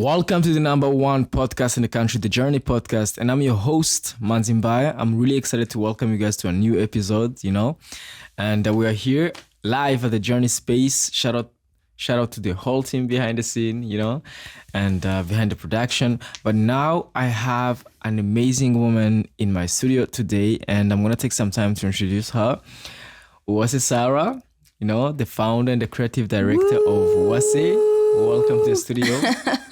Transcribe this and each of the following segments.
Welcome to the number one podcast in the country, The Journey Podcast. And I'm your host, Manzi Mbaya. I'm really excited to welcome you guys to a new episode, And we are here live at the Journey Space. Shout out to the whole team behind the scene, and behind the production. But now I have an amazing woman in my studio today, and I'm going to take some time to introduce her. UWASE Sarah, the founder and the creative director of UWASE. Welcome to the studio.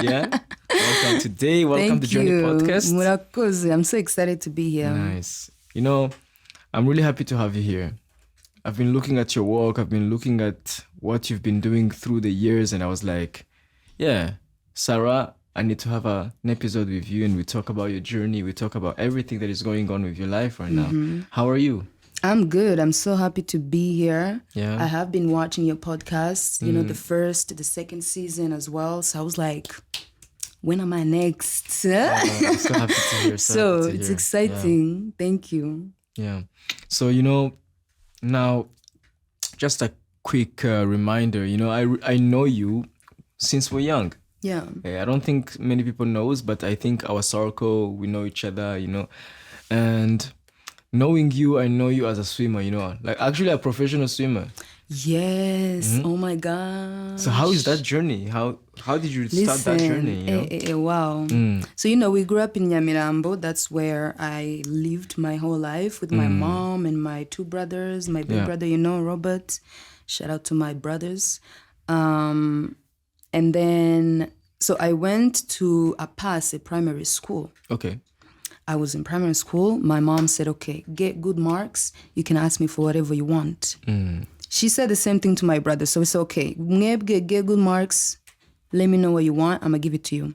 Yeah. Welcome today. Welcome to Journey Podcast. Murakoze. I'm so excited to be here. Nice. I'm really happy to have you here. I've been looking at your work. I've been looking at what you've been doing through the years. And I was like, yeah, Sarah, I need to have an episode with you. And we talk about your journey. We talk about everything that is going on with your life right now. How are you? I'm good. I'm so happy to be here. Yeah. I have been watching your podcast, the first, the second season as well. So I was like, when am I next? I'm so happy to hear. So it's exciting. Yeah. Thank you. Yeah. So, now just a quick reminder, I know you since we're young. Yeah. I don't think many people knows, but I think our circle, we know each other, and knowing you, I know you as a swimmer, like actually a professional swimmer. Yes. Oh my God. So how is that journey? How did you start that journey? Wow. So, we grew up in Nyamirambo. That's where I lived my whole life with my mom and my two brothers, my big brother, Robert. Shout out to my brothers. And then, so I went to a primary school. Okay. I was in primary school. My mom said, okay, get good marks. You can ask me for whatever you want. She said the same thing to my brother. So we said, okay, get good marks. Let me know what you want. I'm going to give it to you.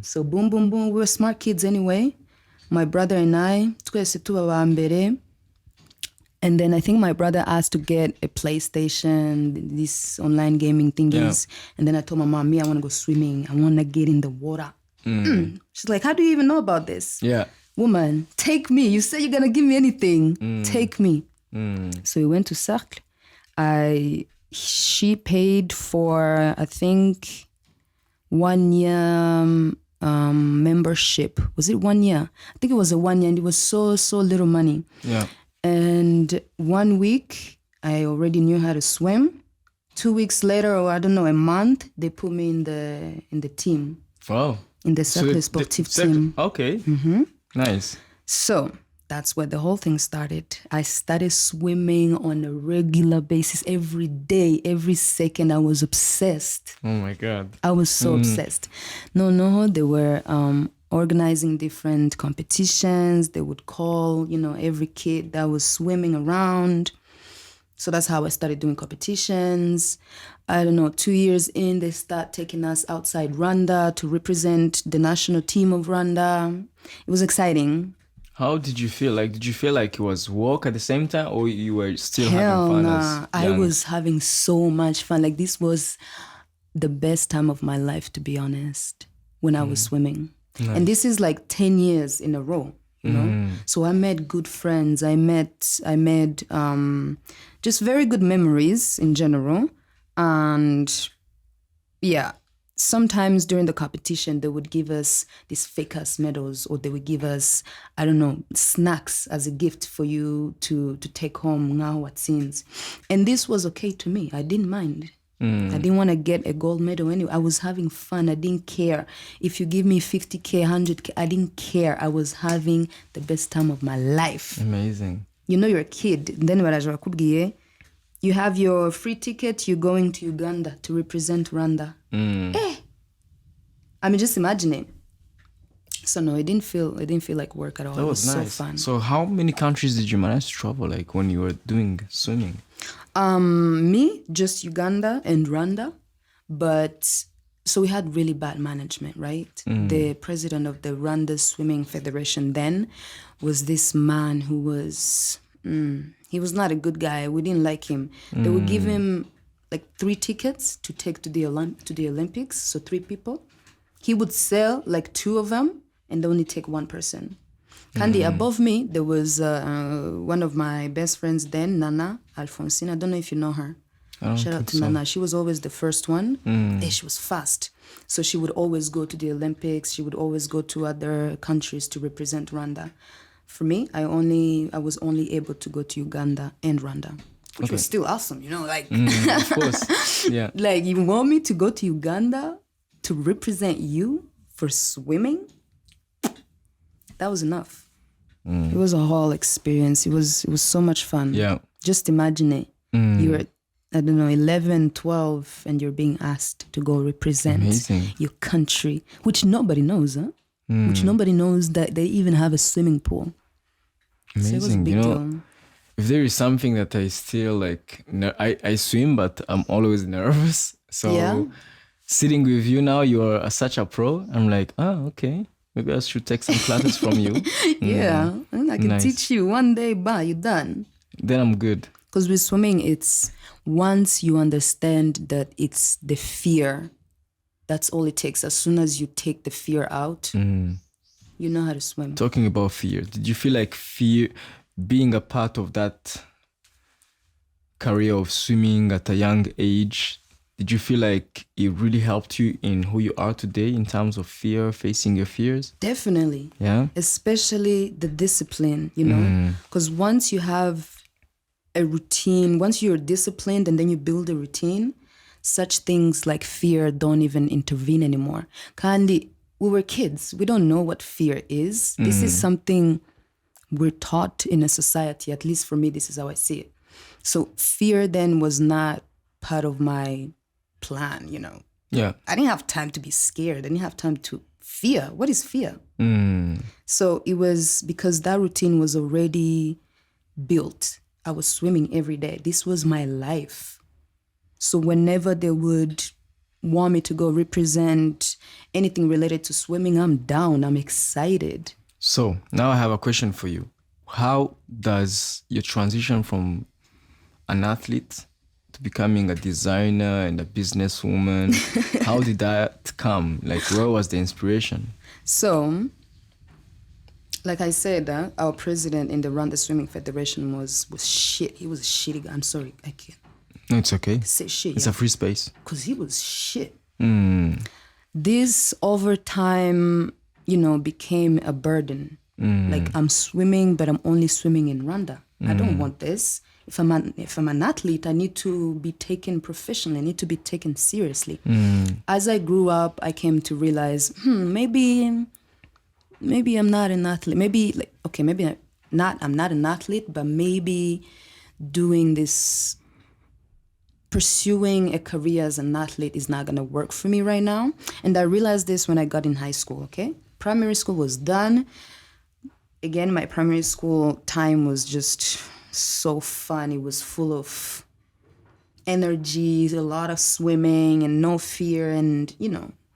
So boom, boom, boom. We were smart kids anyway. My brother and I, twese tuba ba mbere. And then I think my brother asked to get a PlayStation, these online gaming thingies. Yeah. And then I told my mom, me, I want to go swimming. I want to get in the water. She's like, how do you even know about this? Yeah. Woman, take me. You said you're going to give me anything. Take me. So we went to Cercle. She paid for, I think, 1 year membership. Was it 1 year? I think it was a 1 year, and it was so little money. Yeah. And 1 week, I already knew how to swim. 2 weeks later, or I don't know, a month, they put me in the team. Wow. In the Cercle Sportif team. Okay. Nice. So that's where the whole thing started. I started swimming on a regular basis every day, every second. I was obsessed. Oh my God. I was so obsessed. No, they were organizing different competitions. They would call, every kid that was swimming around. So that's how I started doing competitions. I don't know, 2 years in, they start taking us outside Rwanda to represent the national team of Rwanda. It was exciting. How did you feel? Like, did you feel like it was work at the same time, or you were still having fun? Nah. I was having so much fun. Like, this was the best time of my life, to be honest, when I was swimming. Nice. And this is like 10 years in a row. So I made good friends. I made just very good memories in general. And yeah, sometimes during the competition, they would give us these fake-ass medals, or they would give us, I don't know, snacks as a gift for you to take home. Now what seems. And this was okay to me. I didn't mind. I didn't want to get a gold medal anyway. I was having fun. I didn't care. If you give me 50K, 100K, I didn't care. I was having the best time of my life. Amazing. You're a kid. Then you have your free ticket, you're going to Uganda to represent Rwanda. I mean, just imagine it. So no, it didn't feel like work at all. That was nice. So fun. So how many countries did you manage to travel, like when you were doing swimming? Me, just Uganda and Rwanda. But so we had really bad management, right? The president of the Rwanda Swimming Federation then was this man who was, he was not a good guy. We didn't like him. They would give him like 3 tickets to take to the Olympics. So 3 people. He would sell like 2 of them and only take 1 person. Kandi, above me, there was one of my best friends then, Nana Alfonsine. I don't know if you know her. Shout out to Nana. She was always the first one. She was fast. So she would always go to the Olympics. She would always go to other countries to represent Rwanda. For me, I was only able to go to Uganda and Rwanda, which was still awesome, like. Of course, yeah. Like, you want me to go to Uganda to represent you for swimming? That was enough. It was a whole experience. It was so much fun. Yeah. Just imagine it. You're, 11, 12, and you're being asked to go represent your country, which nobody knows, huh? Which nobody knows that they even have a swimming pool. Amazing. So it was a big deal. If there is something that I still like, I swim, but I'm always nervous. So sitting with you now, you are such a pro. I'm like, okay. Maybe I should take some classes from you. Yeah, and I can teach you one day, you're done. Then I'm good. Because with swimming, it's once you understand that it's the fear, that's all it takes. As soon as you take the fear out, you know how to swim. Talking about fear, did you feel like fear being a part of that career of swimming at a young age? Did you feel like it really helped you in who you are today in terms of fear, facing your fears? Definitely. Yeah. Especially the discipline, because once you have a routine, once you're disciplined and then you build a routine, such things like fear don't even intervene anymore. Kandi, we were kids. We don't know what fear is. This is something we're taught in a society. At least for me, this is how I see it. So fear then was not part of my plan, Yeah. I didn't have time to be scared. I didn't have time to fear. What is fear? So it was because that routine was already built. I was swimming every day. This was my life. So whenever they would want me to go represent anything related to swimming, I'm down. I'm excited. So now I have a question for you. How does your transition from an athlete to becoming a designer and a businesswoman, how did that come? Like, where was the inspiration? So, like I said, our president in the Rwanda Swimming Federation was shit. He was a shitty guy. I'm sorry, I can't. No, it's okay. Say shit. It's a free space. Because he was shit. This over time, became a burden. Like, I'm swimming, but I'm only swimming in Rwanda. I don't want this. If I'm an athlete, I need to be taken professionally. I need to be taken seriously. As I grew up, I came to realize, maybe I'm not an athlete. Maybe I'm not an athlete, but maybe doing this, pursuing a career as an athlete is not gonna work for me right now. And I realized this when I got in high school, okay? Primary school was done. Again, my primary school time was just so fun. It was full of energy, a lot of swimming and no fear and,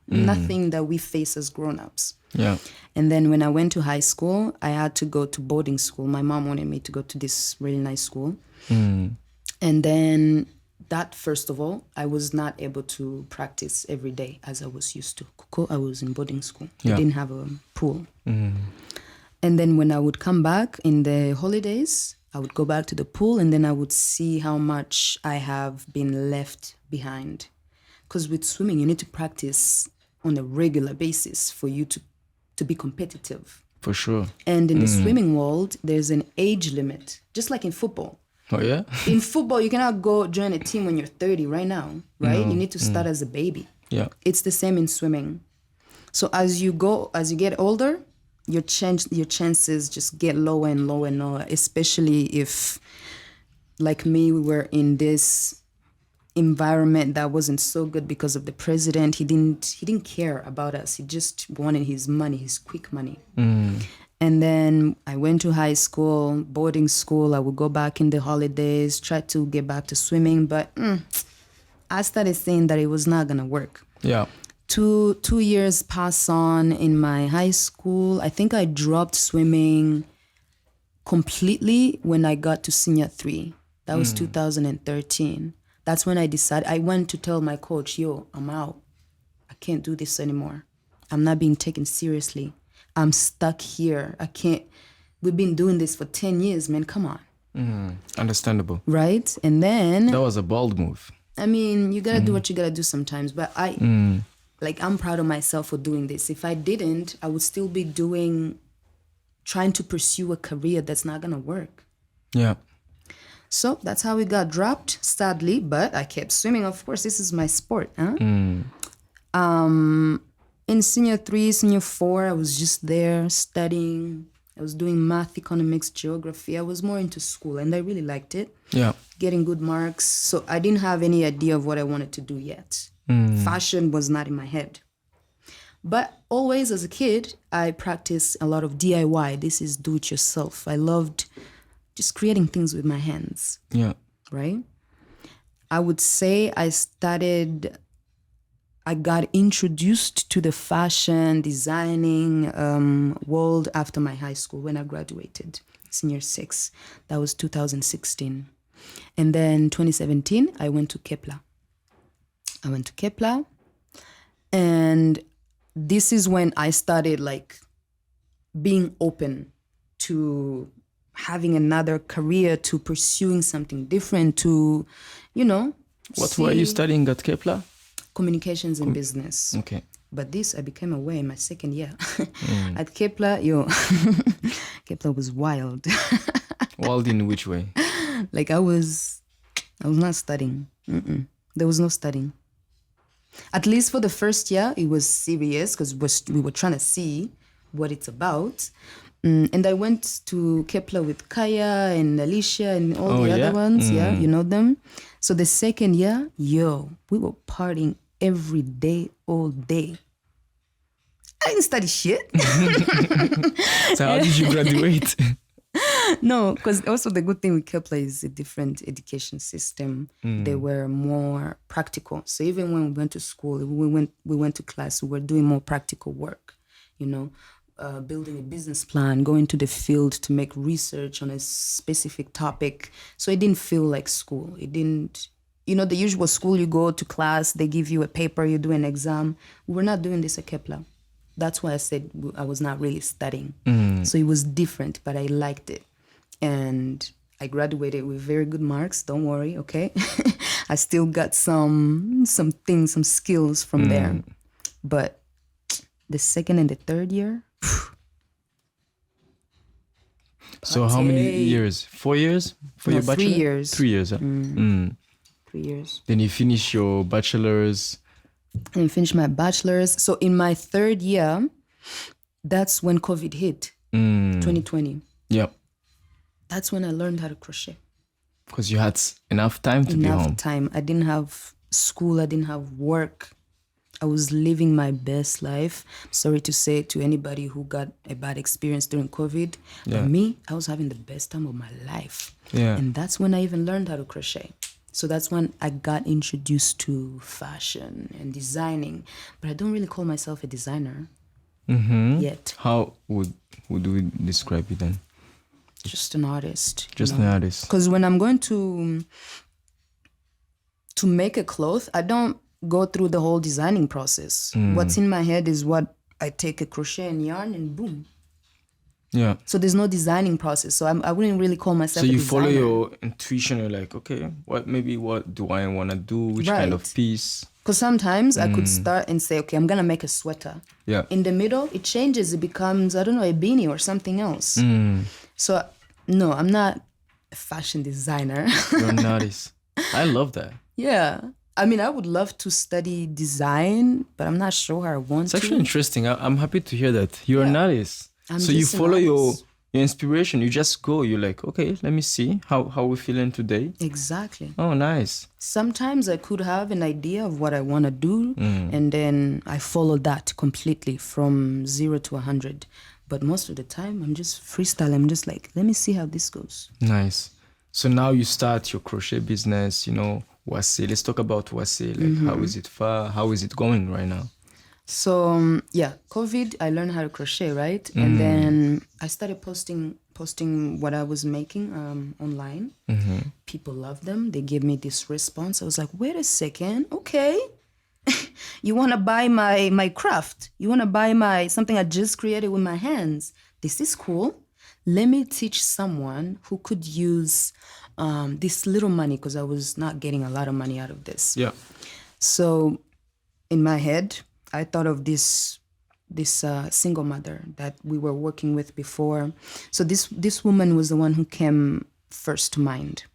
nothing that we face as grown-ups. Yeah. And then when I went to high school, I had to go to boarding school. My mom wanted me to go to this really nice school. And then that, first of all, I was not able to practice every day as I was used to. I was in boarding school. I didn't have a pool. And then when I would come back in the holidays, I would go back to the pool and then I would see how much I have been left behind. Because with swimming, you need to practice on a regular basis for you to be competitive. For sure. And in the swimming world, there's an age limit, just like in football. Oh, yeah? In football, you cannot go join a team when you're 30 right now, right? No. You need to start as a baby. Yeah. It's the same in swimming. So as you get older, your chances just get lower and lower and lower, especially if, like me, we were in this environment that wasn't so good because of the president. He didn't care about us. He just wanted his money, his quick money. And then I went to high school, boarding school. I would go back in the holidays, try to get back to swimming, but I started saying that it was not gonna work. Yeah. 2 years passed on in my high school. I think I dropped swimming completely when I got to senior 3. That was 2013. That's when I decided. I went to tell my coach, yo, I'm out. I can't do this anymore. I'm not being taken seriously. I'm stuck here. I can't. We've been doing this for 10 years, man. Come on. Understandable. Right? And then... That was a bold move. I mean, you gotta do what you gotta do sometimes. But I'm proud of myself for doing this. If I didn't, I would still be trying to pursue a career that's not gonna work. Yeah. So that's how it got dropped, sadly. But I kept swimming. Of course, this is my sport. Huh? In senior 3, senior 4, I was just there studying. I was doing math, economics, geography. I was more into school, and I really liked it. Yeah. Getting good marks. So I didn't have any idea of what I wanted to do yet. Fashion was not in my head. But always as a kid, I practiced a lot of DIY. This is do it yourself. I loved just creating things with my hands. Yeah. Right? I would say I got introduced to the fashion designing world after my high school when I graduated, senior 6. That was 2016. And then 2017, I went to Kepler. And this is when I started being open to having another career, to pursuing something different, to, What were you studying at Kepler? Communications and business. Okay. But this I became aware in my second year. At Kepler, Kepler was wild. Wild in which way? I was not studying. There was no studying. At least for the first year, it was serious because we were trying to see what it's about. And I went to Kepler with Kaya and Alicia and all the other ones. Yeah, you know them. So the second year, we were partying every day, all day. I didn't study shit. So how did you graduate? No, because also the good thing with Kepler is a different education system. They were more practical. So even when we went to school, we went to class, we were doing more practical work, building a business plan, going to the field to make research on a specific topic. So it didn't feel like school. It didn't, the usual school, you go to class, they give you a paper, you do an exam. We're not doing this at Kepler. That's why I said I was not really studying. So it was different, but I liked it. And I graduated with very good marks. Don't worry, okay? I still got some skills from there. But the second and the third year, so how many years? 4 years for your bachelor? 3 years. 3 years, huh? 3 years. Then you finish your bachelor's. And finish my bachelor's. So in my third year, that's when COVID hit, 2020. Yep. That's when I learned how to crochet. Because you had enough time to be home. Enough time. I didn't have school. I didn't have work. I was living my best life. Sorry to say to anybody who got a bad experience during COVID. Yeah. But me, I was having the best time of my life. Yeah. And that's when I even learned how to crochet. So that's when I got introduced to fashion and designing. But I don't really call myself a designer yet. How would we describe you then? Just an artist. Just an artist. Because when I'm going to make a cloth, I don't go through the whole designing process. What's in my head is what I take a crochet and yarn and boom. Yeah. So there's no designing process. So I wouldn't really call myself a designer. So you follow your intuition. You're like, okay, what do I want to do? Which kind of piece? Because sometimes I could start and say, okay, I'm going to make a sweater. Yeah. In the middle, it changes. It becomes, I don't know, a beanie or something else. So no, I'm not a fashion designer. You're an artist. I love that. Yeah. I mean, I would love to study design, but I'm not sure I want to. It's actually interesting. I'm happy to hear that. You're an artist. So you follow your inspiration. You just go. You're like, okay, let me see how we're feeling today. Exactly. Oh, nice. Sometimes I could have an idea of what I want to do, and then I follow that completely from 0 to 100. But most of the time, I'm just freestyle. I'm just like, let me see how this goes. Nice. So now you start your crochet business, UWASE. Let's talk about UWASE. How is it far? How is it going right now? So, COVID, I learned how to crochet, right? And then I started posting what I was making online. People loved them. They gave me this response. I was like, wait a second. Okay. You want to buy my craft? You want to buy something I just created with my hands? This is cool. let me teach someone who could use this little money, because I was not getting a lot of money out of this. Yeah. So in my head, I thought of this single mother that we were working with before. So this woman was the one who came first to mind.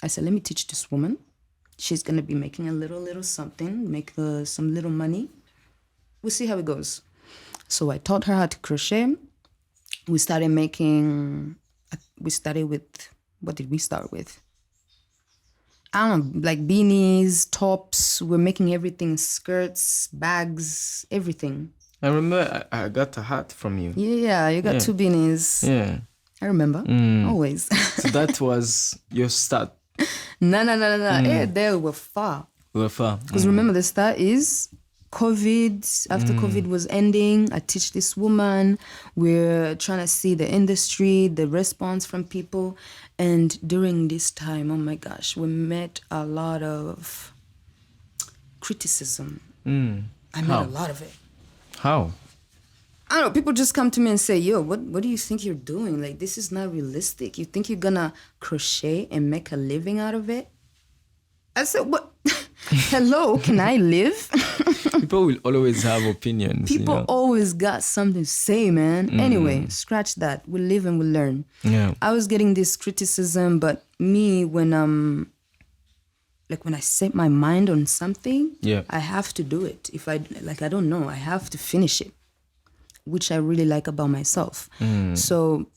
I said, let me teach this woman. She's going to be making a little something, make some little money. We'll see how it goes. So I taught her how to crochet. We started with, what did we start with? I don't know, like beanies, tops. We're making everything, skirts, bags, everything. I remember I got a hat from you. Yeah, you got 2 beanies. Yeah. I remember, always. So that was your start. No. Yeah, they were far. We were far. Because remember, the start is COVID. After COVID was ending, I teach this woman. We're trying to see the industry, the response from people. And during this time, oh my gosh, we met a lot of criticism. I met a lot of it. How? I don't know, people just come to me and say, yo, what do you think you're doing? Like, this is not realistic. You think you're gonna crochet and make a living out of it? I said, what? Hello, can I live? People will always have opinions. People always got something to say, man. Anyway, scratch that. We live and we learn. Yeah. I was getting this criticism, but me, when I set my mind on something, I have to do it. If I don't know, I have to finish it, which I really like about myself. So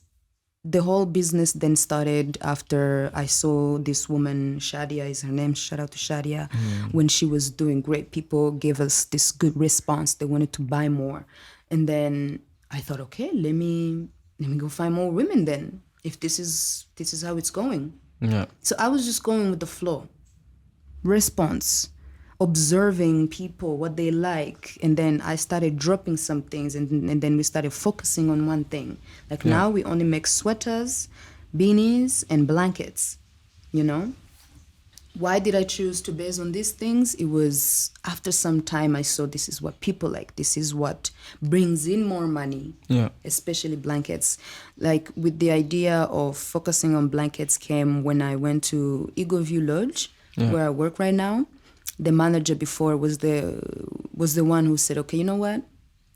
the whole business then started after I saw this woman, Shadia is her name, shout out to Shadia, when she was doing great. People gave us this good response. They wanted to buy more. And then I thought, okay, let me go find more women then, if this is how it's going. Yeah. So I was just going with the flow. Response, observing people, what they like, and then I started dropping some things, and then we started focusing on one thing. Like now we only make sweaters, beanies, and blankets, you know? Why did I choose to base on these things? It was after some time I saw this is what people like. This is what brings in more money, especially blankets. Like with the idea of focusing on blankets came when I went to Eagle View Lodge, where I work right now. The manager before was the one who said, okay, you know what?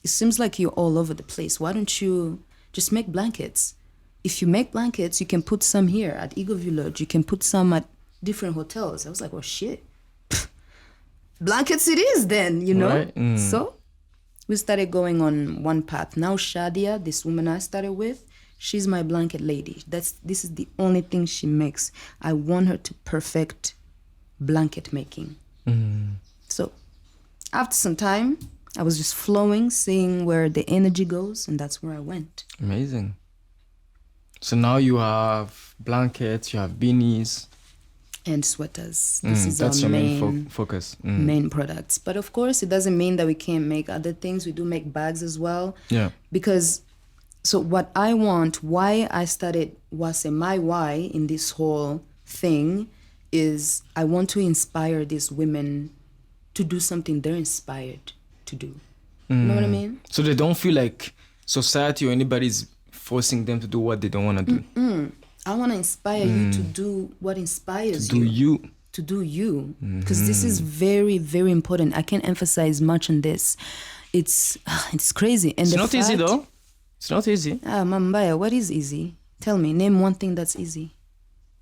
It seems like you're all over the place. Why don't you just make blankets? If you make blankets, you can put some here at Eagle View Lodge. You can put some at different hotels. I was like, well, shit. Blankets it is then, you know? Right? So we started going on one path. Now Shadia, this woman I started with, she's my blanket lady. This is the only thing she makes. I want her to perfect blanket making. So after some time, I was just flowing, seeing where the energy goes, and that's where I went. Amazing. So now you have blankets, you have beanies. And sweaters. This is that's our your main focus. Main products. But of course, it doesn't mean that we can't make other things. We do make bags as well. Yeah. Because, so what I want, why I started UWASE, my why in this whole thing is I want to inspire these women to do something they're inspired to do. You know what I mean? So they don't feel like society or anybody's forcing them to do what they don't want to do. I want to inspire you to do what inspires To do you. To do you. Because this is very, very important. I can't emphasize much on this. It's crazy. And It's not easy though. It's not easy. Mbaya, what is easy? Tell me, name one thing that's easy.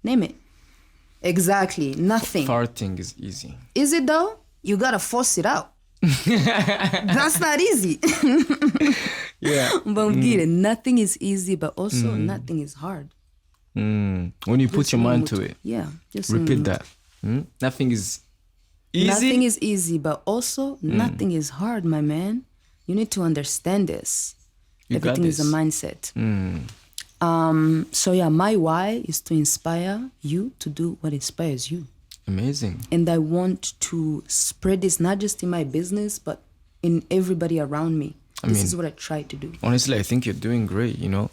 Name it. Exactly, nothing. Farting is easy. Is it though? You gotta force it out. That's not easy. Yeah. But nothing is easy, but also nothing is hard. When you put your mind to it. Yeah. Just repeat that. Nothing is easy. Nothing is easy, but also nothing is hard, my man. You need to understand this. Everything is a mindset. So yeah, my why is to inspire you to do what inspires you. Amazing. And I want to spread this not just in my business, but in everybody around me. This is what I try to do. Honestly, I think you're doing great, you know.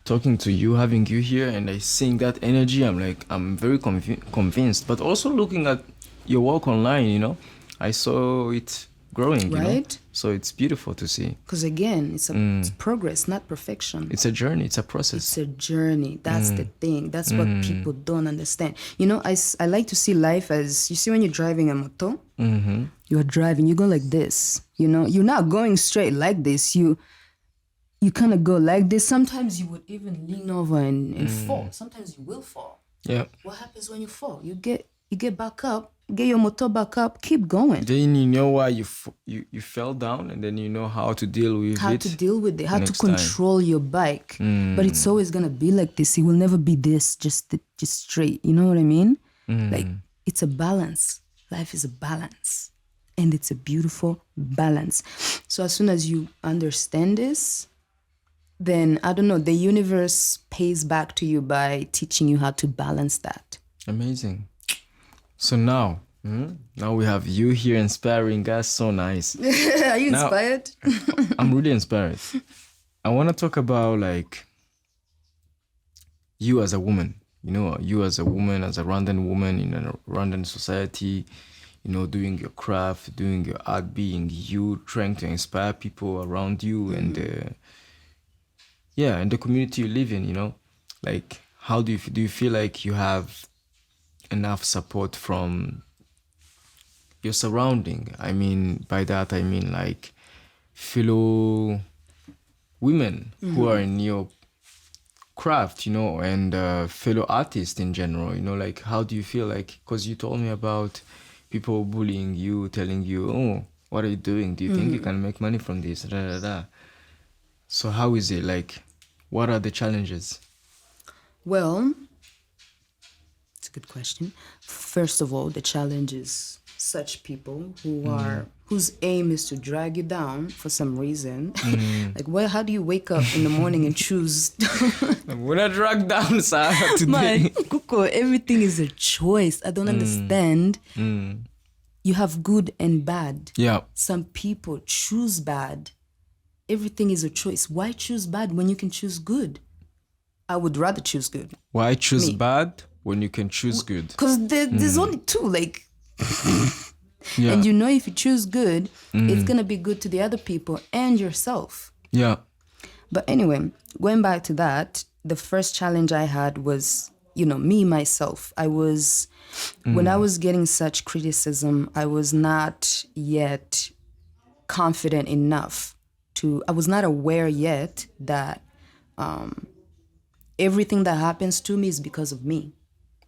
Talking to you, having you here, and I seeing that energy, I'm very convinced. But also looking at your work online, you know, I saw it growing, you know? Right? So it's beautiful to see. Because again, it's progress, not perfection. It's a journey. It's a process. It's a journey. That's the thing. That's what people don't understand. You know, I like to see life as, you see when you're driving a moto, you're driving, you go like this, you know, you're not going straight like this. You kind of go like this. Sometimes you would even lean over and fall. Sometimes you will fall. Yeah. What happens when you fall? You get back up, get your motor back up, keep going. Then you know why you fell down, and then you know how to deal with How it. to deal with it, how to next time. control your bike. But it's always gonna be like this. It will never be this, just straight. You know what I mean? Like, it's a balance. Life is a balance, and it's a beautiful balance. So as soon as you understand this, then I don't know, the universe pays back to you by teaching you how to balance that. Amazing. So now we have you here inspiring. That's so nice. Are you inspired? I'm really inspired. I want to talk about like you as a woman. You know, you as a woman, as a Rwandan woman in a Rwandan society, you know, doing your craft, doing your art, being you, trying to inspire people around you and and the community you live in, you know. Like, how do you feel like you have enough support from your surrounding? I mean, by that I mean like fellow women who are in your craft, you know, and fellow artists in general, you know. Like, how do you feel like, because you told me about people bullying you, telling you, oh, what are you doing? Do you think you can make money from this? Da, da, da. So how is it? Like, what are the challenges? Well, it's a good question. First of all, the challenge is such people whose aim is to drag you down for some reason. Like, well, how do you wake up in the morning and choose? We're not dragged down, sir, today. Man, Kuko, everything is a choice. I don't understand. You have good and bad. Yeah. Some people choose bad. Everything is a choice. Why choose bad when you can choose good? I would rather choose good. Why choose bad when you can choose good? Because there's only two, like... Yeah. And you know, if you choose good, it's going to be good to the other people and yourself. Yeah. But anyway, going back to that, the first challenge I had was, you know, me, myself. I was, when I was getting such criticism, I was not yet confident enough I was not aware yet that everything that happens to me is because of me.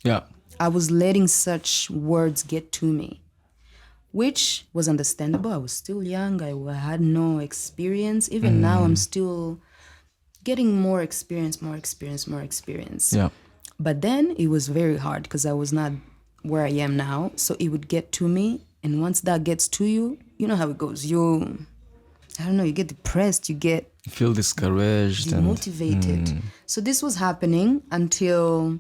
Yeah. I was letting such words get to me, which was understandable. I was still young. I had no experience. Even now, I'm still getting more experience. Yeah. But then it was very hard because I was not where I am now. So it would get to me. And once that gets to you, you know how it goes. I don't know, you get depressed, you feel discouraged. Demotivated. So this was happening until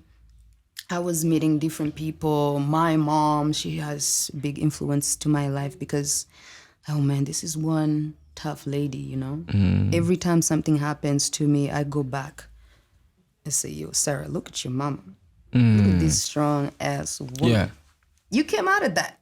I was meeting different people. My mom, she has big influence to my life because, oh man, this is one tough lady, you know. Every time something happens to me, I go back and say, yo, Sarah, look at your mama. Look at this strong ass woman. Yeah. You came out of that.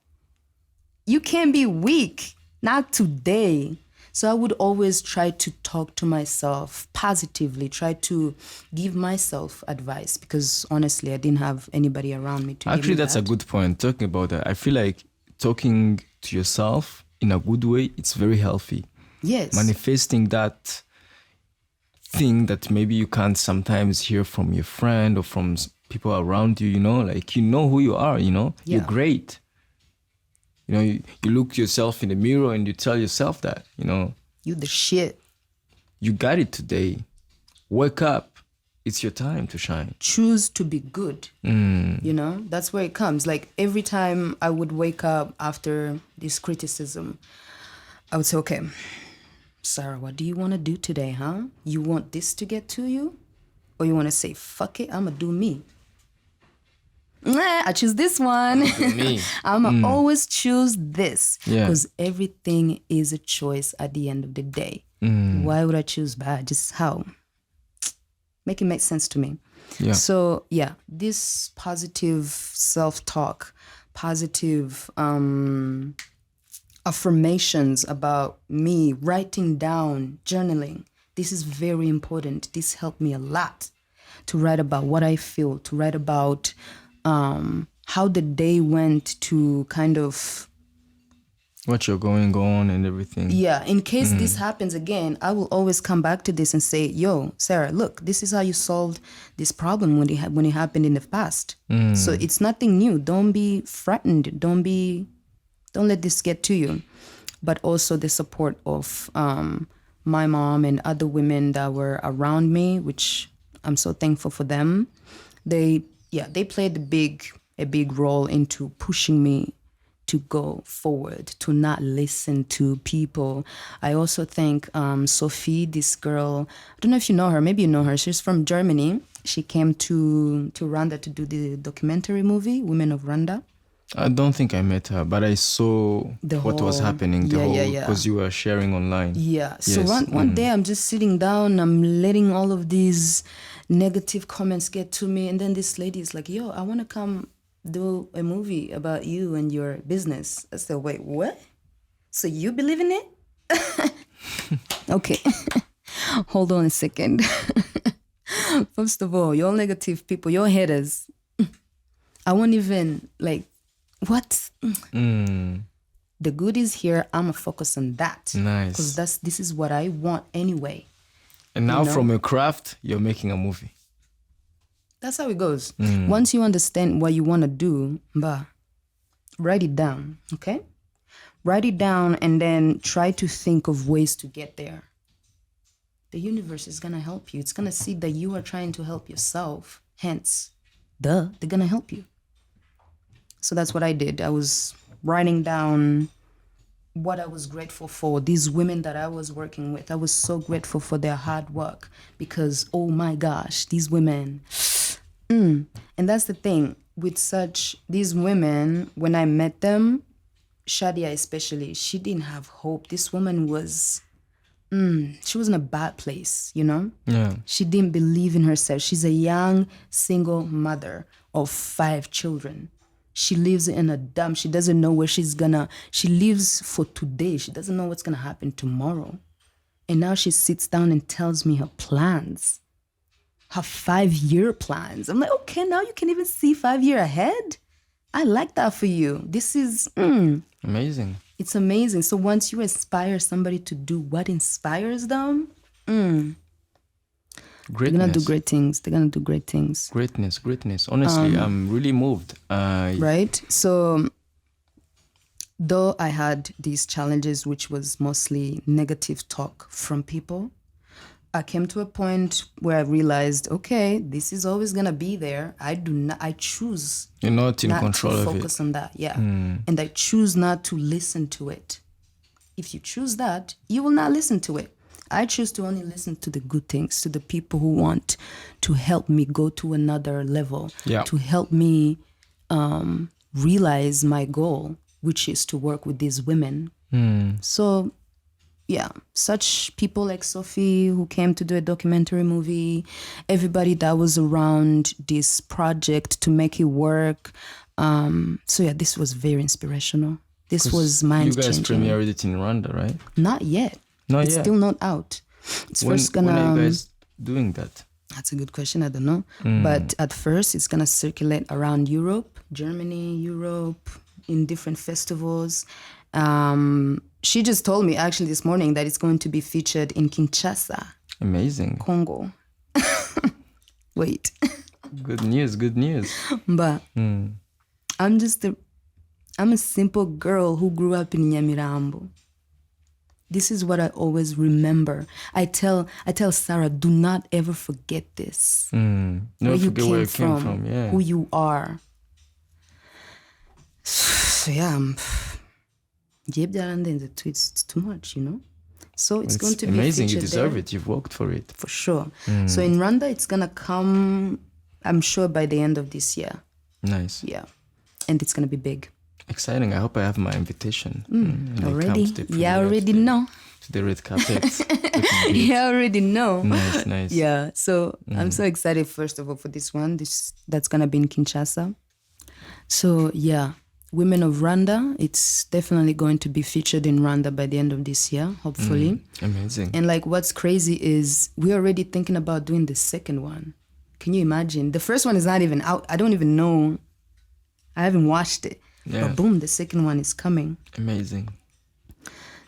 You can't be weak. Not today. So I would always try to talk to myself positively, try to give myself advice because honestly, I didn't have anybody around me to Actually, give me that's a good point, talking about that. I feel like talking to yourself in a good way, it's very healthy. Yes. Manifesting that thing that maybe you can't sometimes hear from your friend or from people around you, you know, like, you know who you are, you know, you're great. You know, you look yourself in the mirror and you tell yourself that, you know. You the shit. You got it today. Wake up. It's your time to shine. Choose to be good. You know, that's where it comes. Like every time I would wake up after this criticism, I would say, okay, Sarah, what do you want to do today, huh? You want this to get to you? Or you want to say, fuck it, I'm going to do me. I choose this one. I'm always choose this because everything is a choice at the end of the day. Why would I choose bad? Just how? Make it make sense to me. Yeah. So yeah, this positive self-talk, positive affirmations about me, writing down, journaling. This is very important. This helped me a lot to write about what I feel, to write about how the day went, to kind of what you're going on and everything. Yeah, in case this happens again, I will always come back to this and say, yo, Sarah, look, this is how you solved this problem when it happened in the past. So it's nothing new. Don't be frightened. Don't let this get to you. But also the support of my mom and other women that were around me, which I'm so thankful for them. They played a big role into pushing me to go forward, to not listen to people. I also thank Sophie, this girl. I don't know if you know her. Maybe you know her. She's from Germany. She came to Rwanda to do the documentary movie, Women of Rwanda. I don't think I met her, but I saw what was happening, because you were sharing online. Yeah. So one day I'm just sitting down, I'm letting all of these negative comments get to me. And then this lady is like, yo, I want to come do a movie about you and your business. I said, wait, what? So you believe in it? Okay. Hold on a second. First of all, you're negative people, you're haters. I won't even what? The good is here. I'm gonna focus on that. Nice. Because this is what I want anyway. And now from your craft, you're making a movie. That's how it goes. Once you understand what you want to do, write it down, okay? Write it down and then try to think of ways to get there. The universe is going to help you. It's going to see that you are trying to help yourself. Hence, they're going to help you. So that's what I did. I was writing down what I was grateful for, these women that I was working with. I was so grateful for their hard work because, oh my gosh, these women... And that's the thing with these women, when I met them, Shadia especially, she didn't have hope. This woman was, she was in a bad place, you know? Yeah. She didn't believe in herself. She's a young single mother of 5 children. She lives in a dump. She doesn't know where she lives for today. She doesn't know what's gonna happen tomorrow. And now she sits down and tells me her plans. Her 5-year plans. I'm like, okay, now you can even see 5 years ahead. I like that for you. This is amazing. It's amazing. So once you inspire somebody to do what inspires them, they're gonna do great things. They're gonna do great things. Greatness. Honestly, I'm really moved. Right. So though I had these challenges, which was mostly negative talk from people, I came to a point where I realized, okay, this is always gonna be there. I choose. You're not in control of it. Focus on that, yeah. And I choose not to listen to it. If you choose that, you will not listen to it. I choose to only listen to the good things, to the people who want to help me go to another level, to help me realize my goal, which is to work with these women. So, yeah, such people like Sophie who came to do a documentary movie, everybody that was around this project to make it work. So yeah, this was very inspirational. This was mind-changing. You guys premiered it in Rwanda, right? Not yet. It's still not out. It's first gonna... When are you guys doing that? That's a good question. I don't know. But at first, it's gonna circulate around Europe, Germany, Europe, in different festivals. She just told me actually this morning that it's going to be featured in Kinshasa. Amazing. Congo. Wait. Good news. But I'm a simple girl who grew up in Nyamirambo. This is what I always remember. I tell Sarah, do not ever forget this. Never forget where you came from. Yeah. Who you are. So yeah, it's too much, you know. So it's going to be amazing. You deserve there. It. You've worked for it for sure. So in Rwanda, it's gonna come, I'm sure, by the end of this year. Nice. Yeah, and it's gonna be big. Exciting. I hope I have my invitation. Already? Yeah, I already know. To the red carpet. Yeah, I already know. Nice. Yeah, so I'm so excited, first of all, for this one. That's gonna be in Kinshasa. So yeah, Women of Rwanda. It's definitely going to be featured in Rwanda by the end of this year, hopefully. Amazing. And like what's crazy is we're already thinking about doing the second one. Can you imagine? The first one is not even out. I don't even know. I haven't watched it. Yeah. But boom, the second one is coming. Amazing.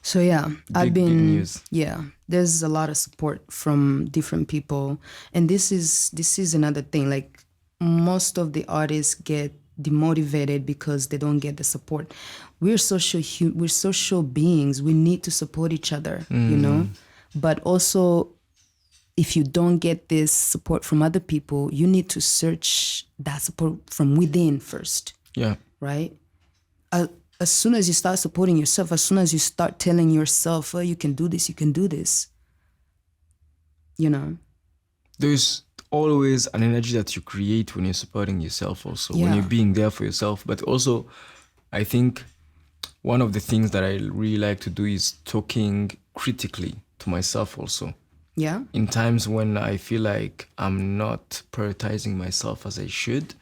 So yeah, Big news. Yeah, there's a lot of support from different people. And this is another thing. Like most of the artists get demotivated because they don't get the support. We're social beings. We need to support each other, you know? But also, if you don't get this support from other people, you need to search that support from within first. Yeah. Right? As soon as you start supporting yourself, as soon as you start telling yourself, oh, you can do this, you know? There's always an energy that you create when you're supporting yourself also, when Yeah. you're being there for yourself. But also, I think one of the things that I really like to do is talking critically to myself also. Yeah? In times when I feel like I'm not prioritizing myself as I should,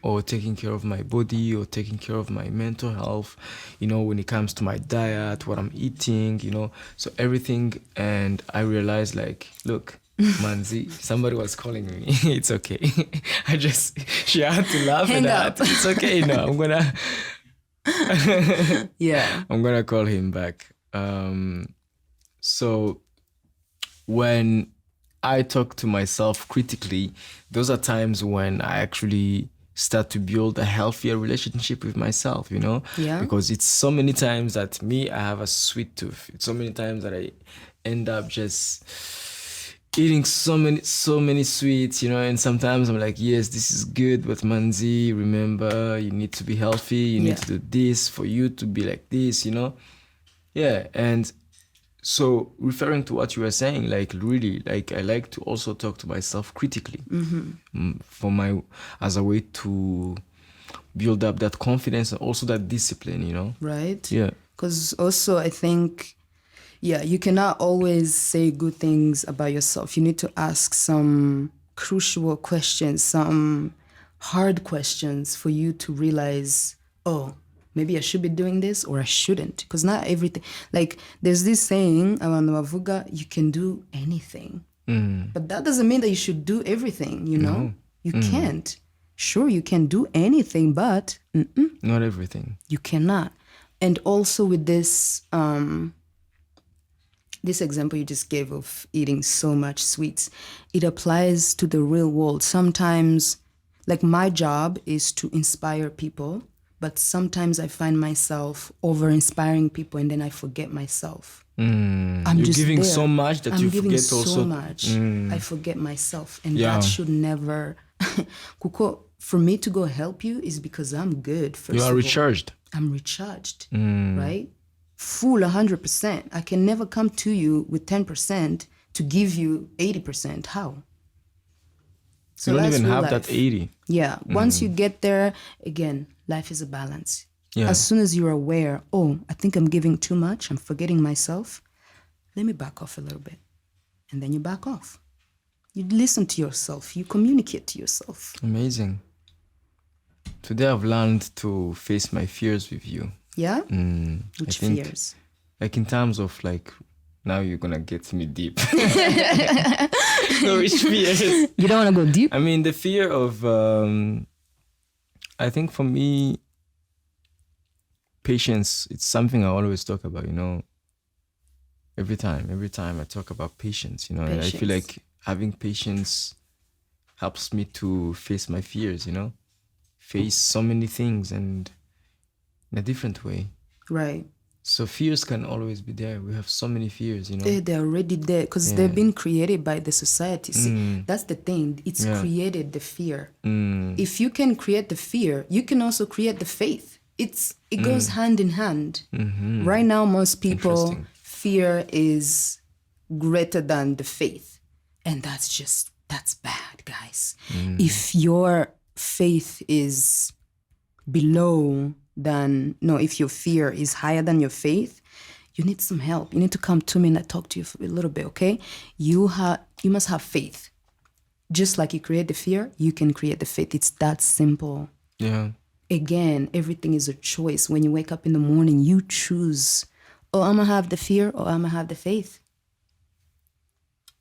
or taking care of my body, or taking care of my mental health, you know, when it comes to my diet, what I'm eating, you know, so everything. And I realized, like, look, Manzi, somebody was calling me. It's okay. She had to laugh Hang at up. that. It's okay. No, Yeah. I'm gonna call him back. So when I talk to myself critically, those are times when I actually start to build a healthier relationship with myself, you know? Yeah. Because it's so many times that I have a sweet tooth. It's so many times that I end up just eating so many sweets, you know, and sometimes I'm like, yes, this is good, but Manzi, remember, you need to be healthy, you need to do this for you to be like this, you know? Yeah, and so referring to what you were saying, like really, like I like to also talk to myself critically as a way to build up that confidence and also that discipline, you know? Right? Yeah. Because also I think, you cannot always say good things about yourself. You need to ask some crucial questions, some hard questions for you to realize, oh, maybe I should be doing this or I shouldn't. Because not everything, like there's this saying, you can do anything. But that doesn't mean that you should do everything, you know? You can't. Sure, you can do anything, but Not everything. you cannot. And also with this, this example you just gave of eating so much sweets, it applies to the real world. Sometimes, like my job is to inspire people, but sometimes I find myself over-inspiring people and then I forget myself. I'm You're just giving there. so much that I'm you giving forget so also. much. I forget myself. And Yeah. that should never... Kuko, for me to go help you is because I'm good, first You are of all. recharged. I'm recharged, right? Full 100%. I can never come to you with 10% to give you 80%. How? So You don't that's even real have life. that 80. Yeah. Once you get there, again, life is a balance. Yeah. As soon as you're aware, oh, I think I'm giving too much, I'm forgetting myself, let me back off a little bit. And then you back off. You listen to yourself. You communicate to yourself. Amazing. Today I've learned to face my fears with you. Yeah? I Which think, fears? like in terms of like, now you're gonna get me deep. No, which fears? You don't want to go deep? I mean, the fear of, I think for me, patience, it's something I always talk about, you know, every time I talk about patience, you know, and I feel Patience. like having patience helps me to face my fears, you know, face so many things and in a different way. Right. So fears can always be there. We have so many fears, you know. They're already there because they've been created by the society. See, that's the thing. It's created the fear. If you can create the fear, you can also create the faith. It goes hand in hand. Right now, most people, Interesting. fear is greater than the faith. And that's bad, guys. If your faith is below if your fear is higher than your faith, you need some help. You need to come to me and I talk to you for a little bit, okay? You must have faith. Just like you create the fear, you can create the faith. It's that simple. Yeah. again, everything is a choice. When you wake up in the morning, you choose, oh, I'm going to have the fear or I'm going to have the faith.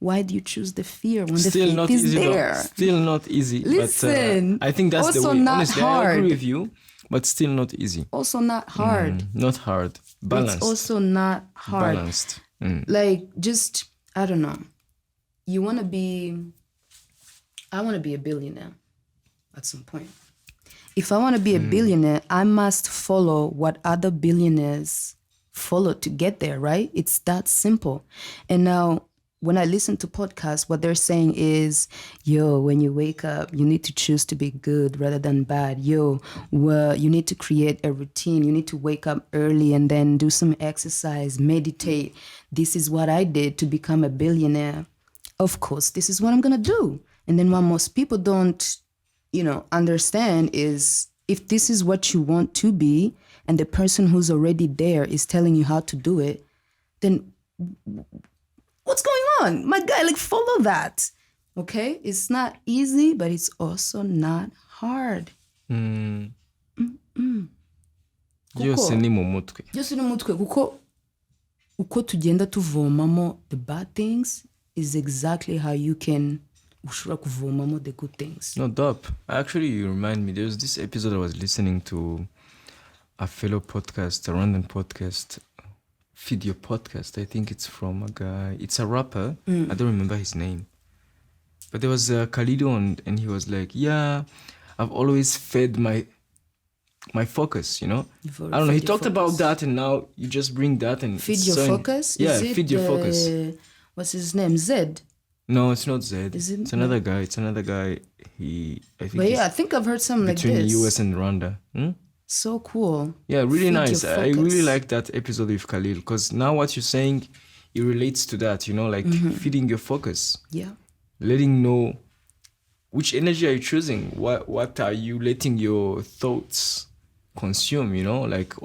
Why do you choose the fear when the Still faith not is easy, there? though. Still not easy. Listen, but I think that's the also way. not Honestly, I hard. agree with you, but still not easy. Also not hard. Not hard. Balanced. It's also not hard. Balanced. Like, just, I don't know. You want to be, I want to be a billionaire at some point. If I want to be a billionaire, I must follow what other billionaires follow to get there, right? It's that simple. And now, when I listen to podcasts, what they're saying is, yo, when you wake up, you need to choose to be good rather than bad. Yo, well, you need to create a routine. You need to wake up early and then do some exercise, meditate. This is what I did to become a billionaire. Of course, this is what I'm going to do. And then what most people don't, understand is, if this is what you want to be and the person who's already there is telling you how to do it, then what's going on? My guy, follow that. Okay? It's not easy, but it's also not hard. Byose ni mu mutwe. Byose ni mu mutwe. Kuko uko tugenda tuvomamo the bad things is exactly how you can ushobora kuvomamo the good things. No, dope. Actually, you remind me. There's this episode I was listening to, a fellow podcast, a random podcast, video podcast. I think it's from a guy. It's a rapper. I don't remember his name. But there was Khalid on, and he was like, yeah, I've always fed my focus, I don't know. He talked about that, and now you just bring that and feed your focus? Yeah, is it feed your focus. What's his name? Zed? No, it's not Zed. Is it? It's another guy. I think I've heard something like this. Between US and Rwanda. So cool. Yeah, really Feed nice. your I focus. really like that episode with Khalil, because now what you're saying, it relates to that, feeding your focus. Yeah. Letting know which energy are you choosing? What are you letting your thoughts consume,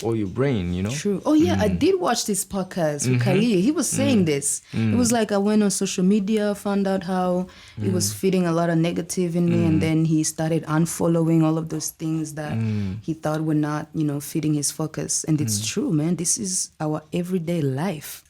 or your brain, True. Oh yeah, I did watch this podcast with Khalil. He was saying this. It was like I went on social media, found out how it was feeding a lot of negative in me, and then he started unfollowing all of those things that he thought were not, feeding his focus. And it's true, man. This is our everyday life.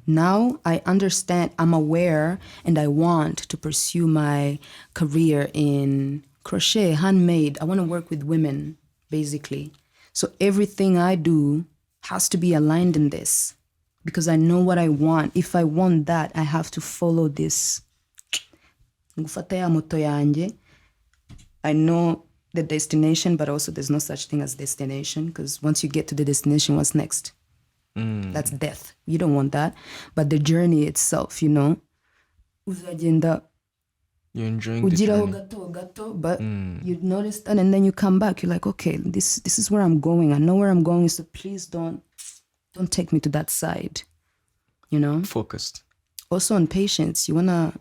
Now I understand, I'm aware, and I want to pursue my career in crochet, handmade. I want to work with women, basically. So everything I do has to be aligned in this, because I know what I want. If I want that, I have to follow this. I know the destination, but also there's no such thing as destination, because once you get to the destination, what's next? That's death. You don't want that. But the journey itself, you're enjoying the journey. But you notice that, and then you come back. You're like, okay, this is where I'm going. I know where I'm going, so please don't take me to that side. Focused. Also on patience, you wanna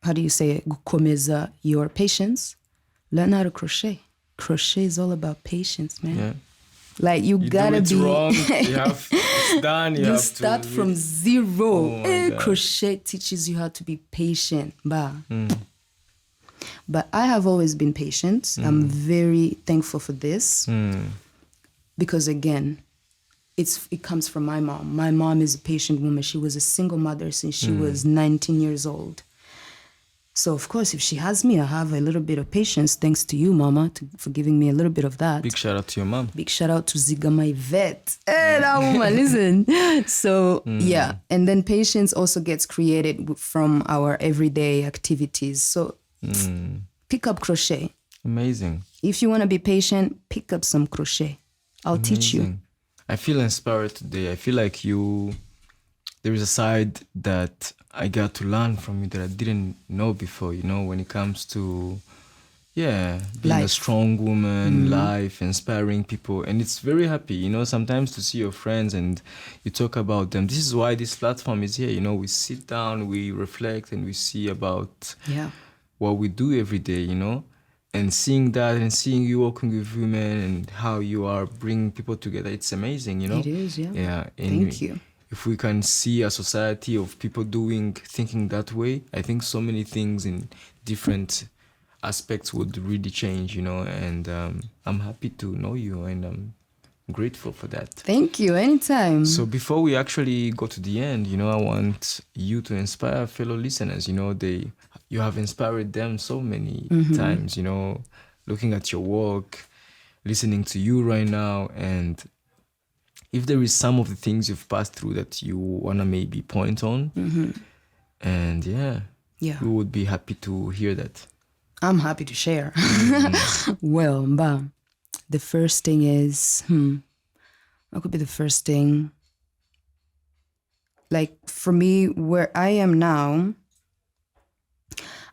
how do you say it? Gukomeza your patience. Learn how to crochet. Crochet is all about patience, man. Yeah. Like you gotta do it be wrong. It's done. You have start to from zero. God. Crochet teaches you how to be patient. But I have always been patient. I'm very thankful for this. Because again, it comes from my mom. My mom is a patient woman. She was a single mother since she was 19 years old. So, of course, if she has me, I have a little bit of patience. Thanks to you, Mama, for giving me a little bit of that. Big shout out to your mom. Big shout out to Ziga, my vet. Hey, that woman, listen. So, yeah. And then patience also gets created from our everyday activities. So, pick up crochet. Amazing. If you want to be patient, pick up some crochet. I'll teach you. I feel inspired today. I feel like there is a side that I got to learn from you that I didn't know before, when it comes to, being a strong woman, life, inspiring people. And it's very happy, sometimes to see your friends and you talk about them. This is why this platform is here. We sit down, we reflect, and we see about what we do every day, and seeing that and seeing you working with women and how you are bringing people together. It's amazing, It is, yeah. Yeah. Thank you. If we can see a society of people thinking that way, I think so many things in different aspects would really change, and I'm happy to know you, and I'm grateful for that. Thank you. Anytime. So before we actually go to the end, I want you to inspire fellow listeners. You have inspired them so many times, looking at your work, listening to you right now, and if there is some of the things you've passed through that you want to maybe point on, and we would be happy to hear that. I'm happy to share. Well, Mba, the first thing is, what could be the first thing? Like for me, where I am now,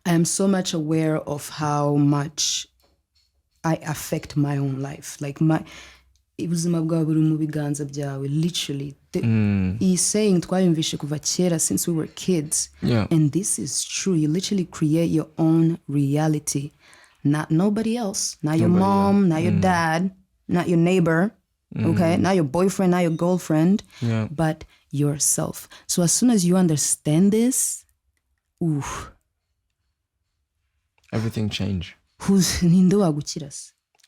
I am so much aware of how much I affect my own life. Like ubuzima bwawe buri mu biganza byawe, literally. He's saying twayumvishe kuva kera since we were kids. Yeah. And this is true. You literally create your own reality. Not nobody else. Not your mom, not your dad, not your neighbor, okay? Not your boyfriend, not your girlfriend, but yourself. So as soon as you understand this, everything changes.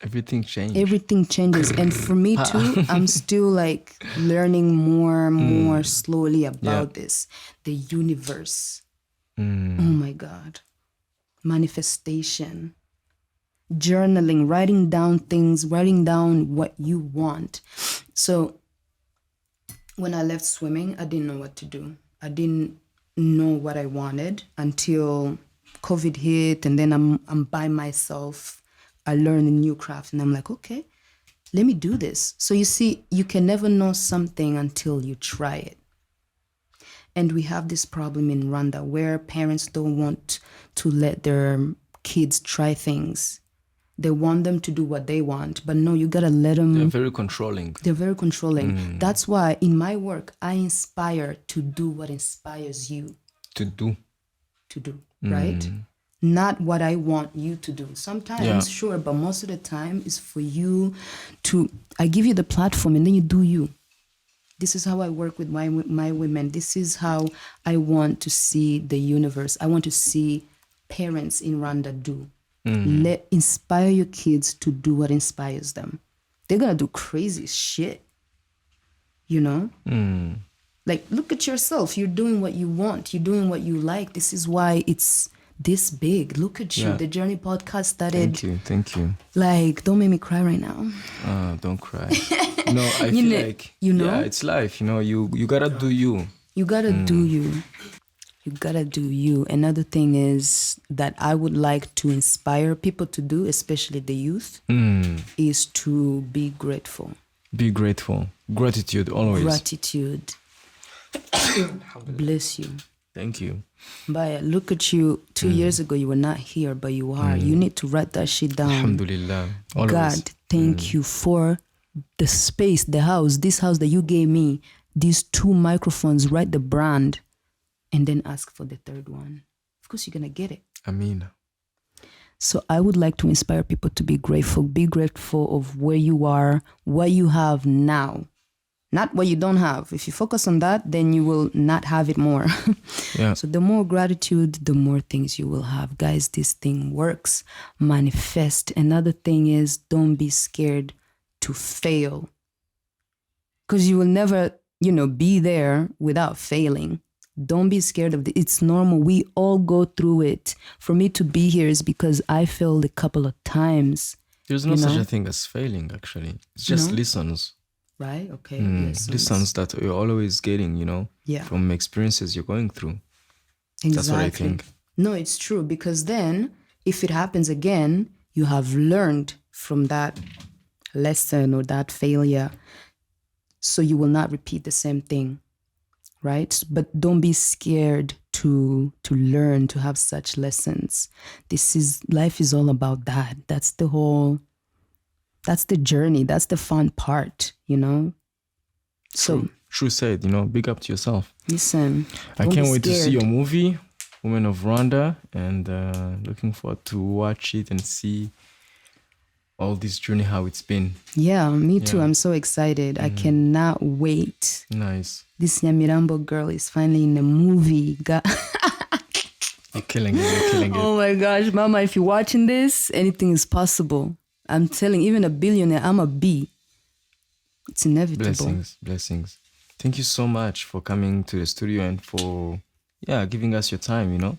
Everything changed. Everything changes. And for me too, I'm still like learning more slowly about this. The universe. Oh my God. Manifestation. Journaling, writing down things, writing down what you want. So when I left swimming, I didn't know what to do. I didn't know what I wanted until COVID hit, and then I'm by myself. I learned a new craft, and I'm like, okay, let me do this. So you see, you can never know something until you try it. And we have this problem in Rwanda where parents don't want to let their kids try things. They want them to do what they want, but no, you gotta let them. They're very controlling. That's why in my work, I inspire to do what inspires you. To do, right? Not what I want you to do. Sometimes, sure, but most of the time is for you to, I give you the platform and then you do you. This is how I work with my women. This is how I want to see the universe. I want to see parents in Rwanda do. Inspire your kids to do what inspires them. They're going to do crazy shit, Like, look at yourself. You're doing what you want. You're doing what you like. This is why it's this big. Look at you. The Journey podcast started. Thank you. Like, don't make me cry right now. Don't cry. No, I feel like, yeah, it's life. You gotta do you. You gotta do you. You gotta do you. Another thing is that I would like to inspire people to do, especially the youth, is to be grateful. Be grateful. Gratitude always. Gratitude. Bless you. Thank you. Mbaya, look at you. 2 years ago, you were not here, but you are. You need to write that shit down. Alhamdulillah. Always. God, thank you for the space, the house, this house that you gave me, these 2 microphones, write the brand, and then ask for the 3rd one. Of course, you're going to get it. Ameen. So I would like to inspire people to be grateful. Be grateful of where you are, what you have now. Not what you don't have. If you focus on that, then you will not have it more. So the more gratitude, the more things you will have. Guys, this thing works. Manifest. Another thing is, don't be scared to fail. Because you will never, be there without failing. Don't be scared of it. It's normal. We all go through it. For me to be here is because I failed a couple of times. There's no such a thing as failing, actually. It's just lessons. Right? Okay. Lessons that you're always getting, from experiences you're going through. Exactly. That's what I think. No, it's true. Because then, if it happens again, you have learned from that lesson or that failure. So you will not repeat the same thing. Right? But don't be scared to learn, to have such lessons. Life is all about that. That's the journey. That's the fun part, So True said, big up to yourself. Listen, I can't wait to see your movie, Women of Rwanda, and looking forward to watch it and see all this journey, how it's been. Yeah, me too. I'm so excited. I cannot wait. Nice. This Nyamirambo girl is finally in a movie. You're killing it. You're killing it. Oh my gosh, Mama, if you're watching this, anything is possible. I'm telling, even a billionaire, I'm a B. It's inevitable. Blessings. Thank you so much for coming to the studio and for giving us your time, you know.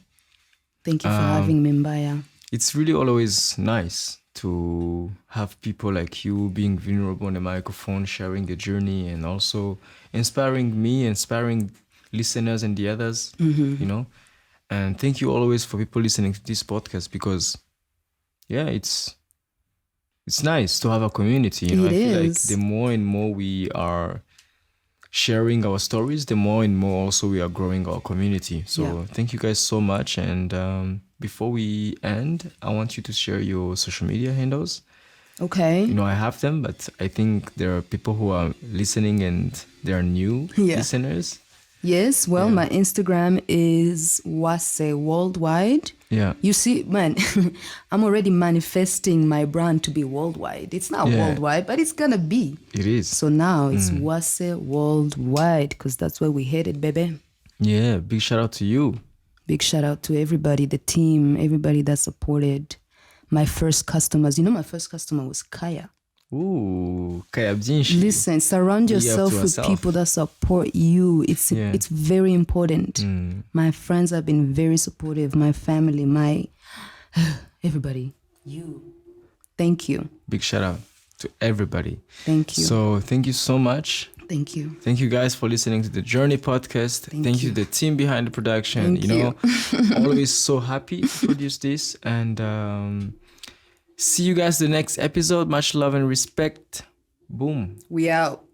Thank you for having me, Mbaya. It's really always nice to have people like you being vulnerable on the microphone, sharing the journey, and also inspiring me, inspiring listeners and the others, you know. And thank you always for people listening to this podcast because, it's nice to have a community. You know, I feel like the more and more we are sharing our stories, the more and more also we are growing our community. So thank you guys so much. And before we end, I want you to share your social media handles. Okay. You know, I have them, but I think there are people who are listening and they are new listeners. Yes, well, my Instagram is UWASE Worldwide. Yeah. You see, man, I'm already manifesting my brand to be worldwide. It's not worldwide, but it's going to be. It is. So now it's UWASE Worldwide because that's where we headed, baby. Yeah, big shout out to you. Big shout out to everybody, the team, everybody that supported my first customers. You know, my first customer was Kaya. Ooh, Kaya byinshi. Listen, surround yourself with people that support you. It's very important. My friends have been very supportive. My family, everybody. You. Thank you. Big shout out to everybody. Thank you. So thank you so much. Thank you. Thank you guys for listening to the Journey podcast. Thank you to the team behind the production. Thank you. Always so happy to produce this. And see you guys the next episode. Much love and respect. Boom. We out.